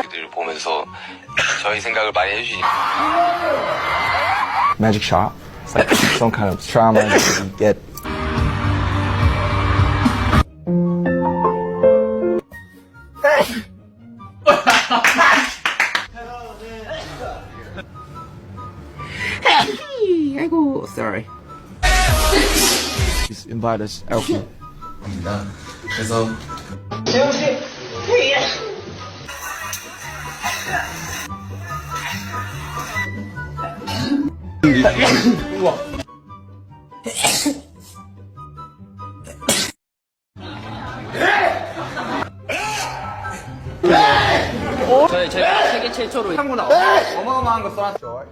들 보면서 저희 생각을 많이 해주시니까. Magic shot. It's like some kind of trauma that you get. 아이고, sorry. Please invite us. Okay. 그래서 제가 세계 최초로 한국은 어마어마한 거 써놨죠.